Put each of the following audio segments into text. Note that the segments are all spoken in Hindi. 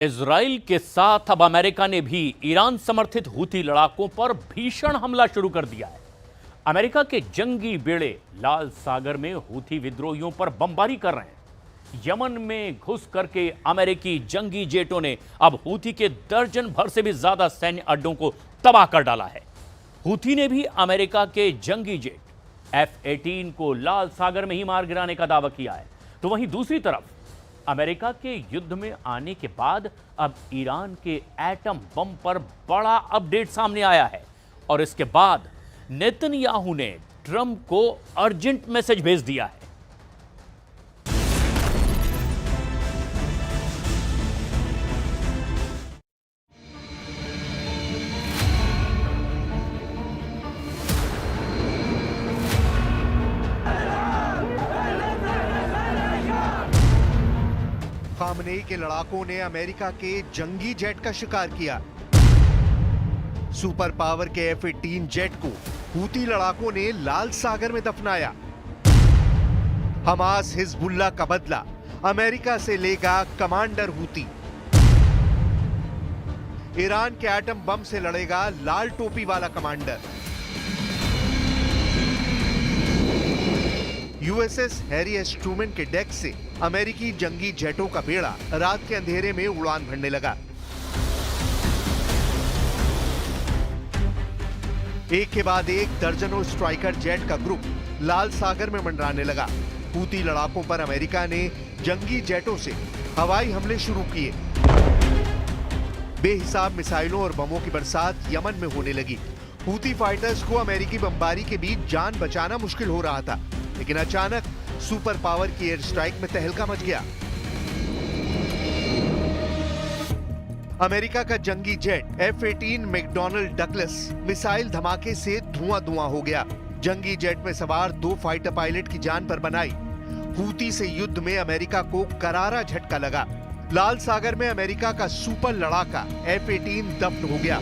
इजराइल के साथ अब अमेरिका ने भी ईरान समर्थित हूथी लड़ाकों पर भीषण हमला शुरू कर दिया है। अमेरिका के जंगी बेड़े लाल सागर में हूथी विद्रोहियों पर बमबारी कर रहे हैं। यमन में घुस करके अमेरिकी जंगी जेटों ने अब हूथी के दर्जन भर से भी ज्यादा सैन्य अड्डों को तबाह कर डाला है। हूथी ने भी अमेरिका के जंगी जेट F-18 को लाल सागर में ही मार गिराने का दावा किया है। तो वहीं दूसरी तरफ अमेरिका के युद्ध में आने के बाद अब ईरान के एटम बम पर बड़ा अपडेट सामने आया है और इसके बाद नेतन्याहू ने ट्रंप को अर्जेंट मैसेज भेज दिया है। खामनेई के लड़ाकों ने अमेरिका के जंगी जेट का शिकार किया। सुपर पावर के F-18 जेट को हूती लड़ाकों ने लाल सागर में दफनाया। हमास हिजबुल्लाह का बदला अमेरिका से लेगा कमांडर हूती। ईरान के एटम बम से लड़ेगा लाल टोपी वाला commander. USS Harry S Trueman के डेक से अमेरिकी जंगी जेटों का बेड़ा रात के अंधेरे में उड़ान भरने लगा। एक के बाद एक दर्जनों स्ट्राइकर जेट का ग्रुप लाल सागर में मंडराने लगा। हूती लड़ाकों पर अमेरिका ने जंगी जेटों से हवाई हमले शुरू किए। बेहिसाब मिसाइलों और बमों की बरसात यमन में होने लगी। हूती फाइटर्स को अमेरिकी बमबारी के बीच जान बचाना मुश्किल हो रहा था, लेकिन अचानक सुपर पावर की एयर स्ट्राइक में तहलका मच गया। अमेरिका का जंगी jet F-18 McDonnell Douglas missile धमाके से धुआं हो गया। जंगी जेट में सवार 2 फाइटर पायलट की जान पर बनाई। हूती से युद्ध में अमेरिका को करारा झटका लगा। लाल सागर में अमेरिका का सुपर लड़ाका F-18 दफ्न हो गया।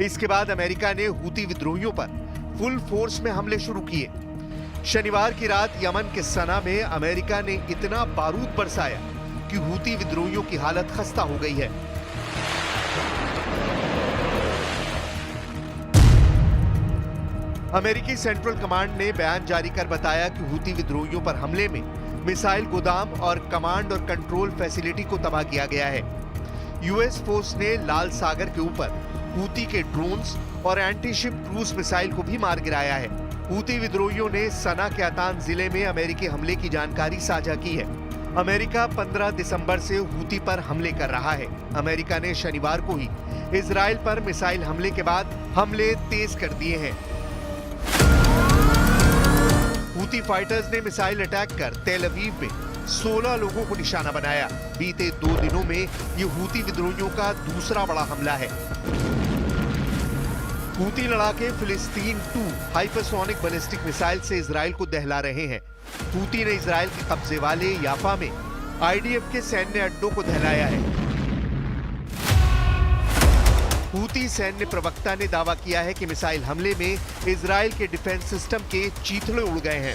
इसके बाद अमेरिका ने हूती विद्रोहियों पर फुल फोर्स में हमले शुरू किए। शनिवार की रात यमन के सना में अमेरिका ने इतना बारूद बरसाया कि हूती विद्रोहियों की हालत खस्ता हो गई है। अमेरिकी सेंट्रल कमांड ने बयान जारी कर बताया कि हूती विद्रोहियों पर हमले में मिसाइल गोदाम और कमांड और कंट्रोल फैसिलिटी को तबाह किया गया है। यूएस फोर्स ने लाल सागर के ऊपर हूती के ड्रोन्स और एंटी शिप क्रूज मिसाइल को भी मार गिराया है। हूती विद्रोहियों ने सना के अतान जिले में अमेरिकी हमले की जानकारी साझा की है। अमेरिका 15 दिसंबर से हूती पर हमले कर रहा है। अमेरिका ने शनिवार को ही इजराइल पर मिसाइल हमले के बाद हमले तेज कर दिए हैं। हूती फाइटर्स ने मिसाइल अटैक कर तेल अवीव में 16 लोगों को निशाना बनाया। बीते 2 दिनों में ये हूती विद्रोहियों का दूसरा बड़ा हमला है। हूती लड़ाके फिलिस्तीन 2 हाइपरसोनिक बैलिस्टिक मिसाइल से इजराइल को दहला रहे हैं। हूती ने इजराइल के कब्जे वाले याफा में IDF के सैन्य अड्डों को दहलाया है। हूती सैन्य प्रवक्ता ने दावा किया है कि मिसाइल हमले में इजराइल के डिफेंस सिस्टम के चीथड़े उड़ गए हैं।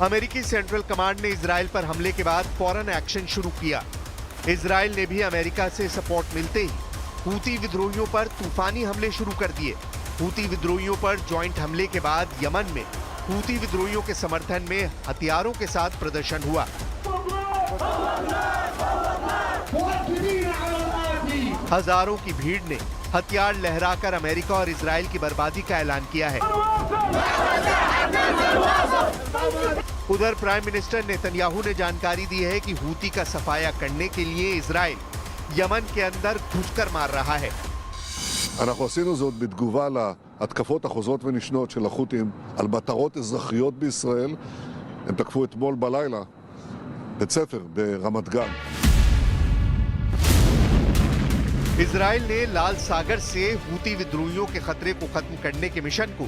अमेरिकी सेंट्रल कमांड ने इजराइल पर हमले के बाद फौरन एक्शन शुरू किया। इजराइल ने भी अमेरिका से सपोर्ट मिलते ही हूती विद्रोहियों पर तूफानी हमले शुरू कर दिए। हूती विद्रोहियों पर जॉइंट हमले के बाद यमन में हूती विद्रोहियों के समर्थन में हथियारों के साथ प्रदर्शन हुआ। हजारों की भीड़ ने हथियार लहराकर अमेरिका और इजराइल की बर्बादी का ऐलान किया है। उधर प्राइम मिनिस्टर नेतन्याहू ने जानकारी दी है कि हूती का सफाया करने के लिए इजराइल यमन के अंदर घुसकर मार रहा है। אנחנו עשינו זאת בתגובה להתקפות החוזרות ונשנות של החות'ים על מטרות אזרחיות בישראל. הם תקפו אתמול בלילה בית ספר ברמת גן. इजराइल ने लाल सागर से हूती विद्रोहियों के खतरे को खत्म करने के मिशन को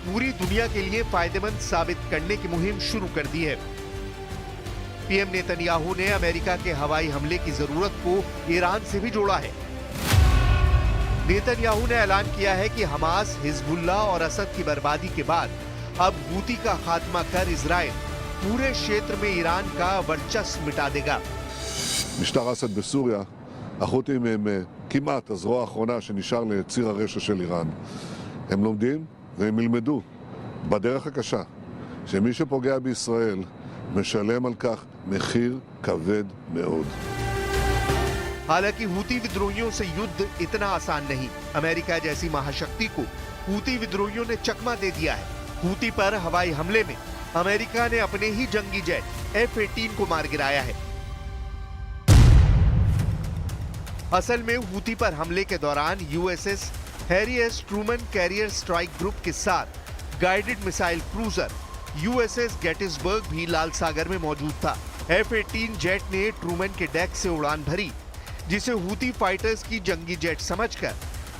पूरी दुनिया के लिए फायदेमंद साबित करने की मुहिम शुरू कर दी है। पीएम नेतन्याहू ने अमेरिका के हवाई हमले की जरूरत को ईरान से भी जोड़ा है। नेतन्याहू ने ऐलान किया है कि हमास, हिजबुल्लाह और असद की बर्बादी के बाद अब हूती का खात्मा कर इजराइल पूरे क्षेत्र में ईरान का वर्चस्व मिटा देगा। משטר אסד בסוריה, החות'ים הם כמעט הזרוע האחרונה שנשאר לציר הרשע של איראן. הם לומדים והם ילמדו בדרך הקשה שמי שפוגע בישראל משלם על כך מחיר כבד מאוד. हालांकि हूती विद्रोहियों से युद्ध इतना आसान नहीं। अमेरिका जैसी महाशक्ति को हूती विद्रोहियों ने चकमा दे दिया है। हूती पर हवाई हमले में अमेरिका ने अपने ही जंगी जेट F-18 को मार गिराया है। असल में हूती पर हमले के दौरान USS Harry S Truman carrier strike group के साथ guided missile cruiser USS Gettysburg भी लाल सागर में मौजूद था। F-18 जेट ने ट्रूमन के डेक से उड़ान भरी, जिसे हूती फाइटर्स की जंगी जेट समझकर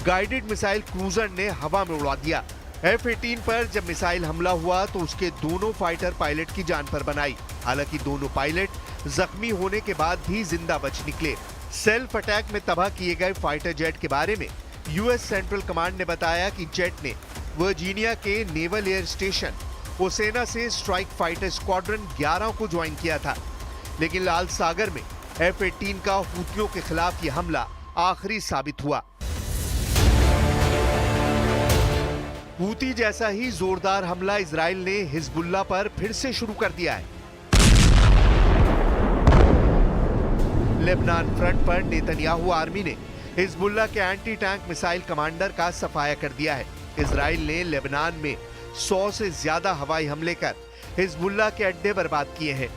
गाइडेड मिसाइल क्रूजर ने हवा में उड़ा दिया। F-18 पर जब मिसाइल हमला हुआ तो उसके दोनों फाइटर पायलट की जान पर बनाई। हालांकि दोनों पायलट जख्मी होने के बाद भी जिंदा बच निकले। सेल्फ अटैक में तबाह किए गए फाइटर जेट के बारे में US सेंट्रल कमांड ने बताया कि जेट ने वर्जीनिया के नेवल एयर स्टेशन ओसेना से स्ट्राइक फाइटर स्क्वाड्रन 11 को ज्वाइन किया था। लेकिन लाल सागर में F-18 का हूतियों के खिलाफ यह हमला आखिरी साबित हुआ। हूती जैसा ही जोरदार हमला इजराइल ने हिजबुल्लाह पर फिर से शुरू कर दिया है। लेबनान फ्रंट पर नेतन्याहू आर्मी ने हिजबुल्लाह के एंटी टैंक मिसाइल कमांडर का सफाया कर दिया है। इजराइल ने लेबनान में 100 से ज्यादा हवाई हमले कर हिजबुल्लाह के अड्डे बर्बाद किए हैं।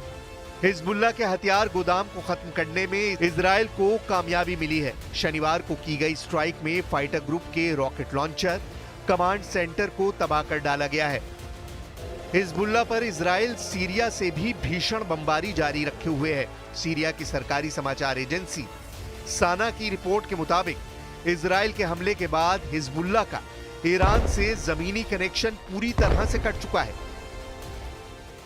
हिजबुल्लाह के हथियार गोदाम को खत्म करने में इजराइल को कामयाबी मिली है। शनिवार को की गई स्ट्राइक में फाइटर ग्रुप के रॉकेट लॉन्चर कमांड सेंटर को तबाह कर डाला गया है। हिजबुल्लाह पर इजराइल सीरिया से भी भीषण बमबारी जारी रखे हुए है। सीरिया की सरकारी समाचार एजेंसी साना की रिपोर्ट के मुताबिक इजराइल के हमले के बाद हिजबुल्लाह का ईरान से जमीनी कनेक्शन पूरी तरह से कट चुका है।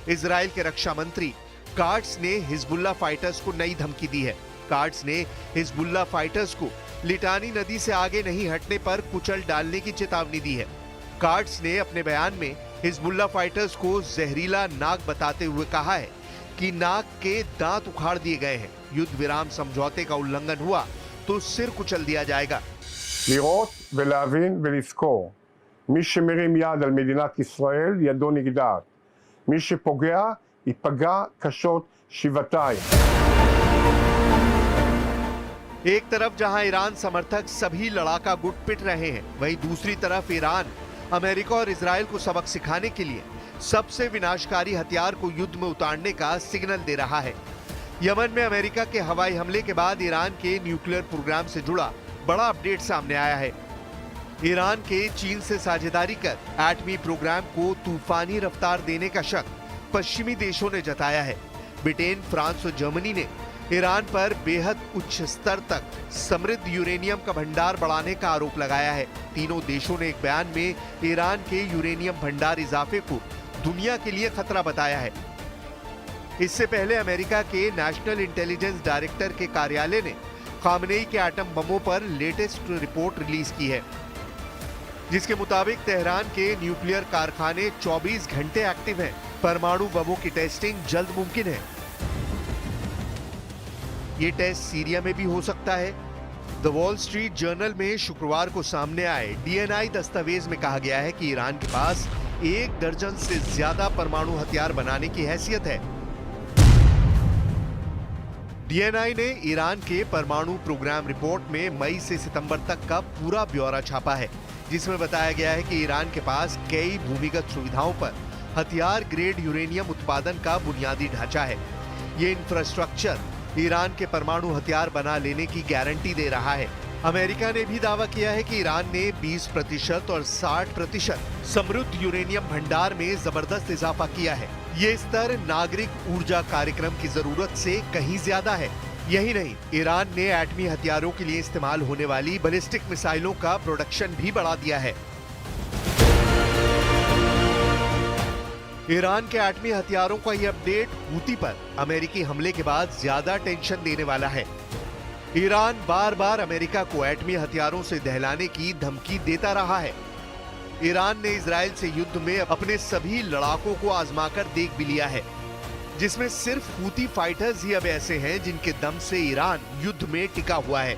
इजराइल के रक्षा मंत्री कार्ट्स ने हिजबुल्लाह फाइटर्स को नई धमकी दी है। कार्ट्स ने हिजबुल्लाह फाइटर्स को लिटानी नदी से आगे नहीं हटने पर कुचल डालने की चेतावनी दी है। कार्ट्स ने अपने बयान में हिजबुल्लाह फाइटर्स को जहरीला नाग बताते हुए कहा है कि नाग के दांत उखाड़ दिए गए हैं। युद्ध विराम समझौते का उल्लंघन हुआ तो सिर कुचल दिया जाएगा। לראות ולהבין ולזכור, מי שמרים יד על מדינת ישראל ידו נגדעת. מי שפוגע ייפגע קשות שבעתיים. एक तरफ जहां ईरान समर्थक सभी लड़ाका गुट पिट रहे हैं, वहीं दूसरी तरफ ईरान अमेरिका और इजराइल को सबक सिखाने के लिए सबसे विनाशकारी हथियार को युद्ध में उतारने का सिग्नल दे रहा है। यमन में अमेरिका के हवाई हमले के बाद ईरान के न्यूक्लियर प्रोग्राम से जुड़ा बड़ा अपडेट सामने आया है। ईरान के चीन से साझेदारी कर एटमी प्रोग्राम को तूफानी रफ्तार देने का शक पश्चिमी देशों ने जताया है। ब्रिटेन, फ्रांस और जर्मनी ने ईरान पर बेहद उच्च स्तर तक समृद्ध यूरेनियम का भंडार बढ़ाने का आरोप लगाया है। तीनों देशों ने एक बयान में ईरान के यूरेनियम भंडार इजाफे को दुनिया के लिए खतरा बताया है। इससे पहले अमेरिका के नेशनल इंटेलिजेंस डायरेक्टर के कार्यालय ने खामनेई के एटम बमों पर लेटेस्ट रिपोर्ट रिलीज की है, जिसके मुताबिक तेहरान के न्यूक्लियर कारखाने 24 घंटे एक्टिव हैं। परमाणु बमों की टेस्टिंग जल्द मुमकिन है। ये टेस्ट सीरिया में भी हो सकता है। द वॉल स्ट्रीट जर्नल में शुक्रवार को सामने आए DNI दस्तावेज में कहा गया है कि ईरान के पास 1 दर्जन से ज्यादा परमाणु हथियार बनाने की हैसियत है। DNI ने ईरान के परमाणु प्रोग्राम रिपोर्ट में मई से सितंबर तक का पूरा ब्यौरा छापा है, जिसमें बताया गया है कि ईरान के पास कई भूमिगत सुविधाओं पर हथियार ग्रेड यूरेनियम उत्पादन का बुनियादी ढांचा है। ये इंफ्रास्ट्रक्चर ईरान के परमाणु हथियार बना लेने की गारंटी दे रहा है। अमेरिका ने भी दावा किया है कि ईरान ने 20% और 60% समृद्ध यूरेनियम भंडार में जबरदस्त इजाफा किया है। ये स्तर नागरिक ऊर्जा कार्यक्रम की जरूरत से कहीं ज्यादा है। यही नहीं, ईरान ने एटमी हथियारों के लिए इस्तेमाल होने वाली बैलिस्टिक मिसाइलों का प्रोडक्शन भी बढ़ा दिया है। ईरान के एटमी हथियारों का यह अपडेट हूती पर अमेरिकी हमले के बाद ज्यादा टेंशन देने वाला है। ईरान बार बार अमेरिका को एटमी हथियारों से दहलाने की धमकी देता रहा है। ईरान ने इजराइल से युद्ध में अपने सभी लड़ाकों को आजमाकर देख भी लिया है, जिसमें सिर्फ हूती फाइटर्स ही अब ऐसे हैं जिनके दम से ईरान युद्ध में टिका हुआ है।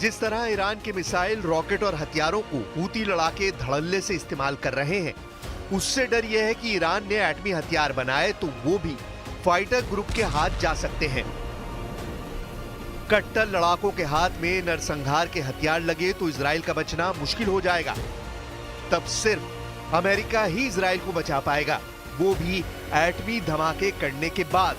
जिस तरह ईरान के मिसाइल, रॉकेट और हथियारों को हूती लड़ाके धड़ल्ले से इस्तेमाल कर रहे हैं, उससे डर यह है कि ईरान ने एटमी हथियार बनाए तो वो भी फाइटर ग्रुप के हाथ जा सकते हैं। कट्टर लड़ाकों के हाथ में नरसंहार के हथियार लगे तो इजराइल का बचना मुश्किल हो जाएगा। तब सिर्फ अमेरिका ही इजराइल को बचा पाएगा, वो भी एटमी धमाके करने के बाद।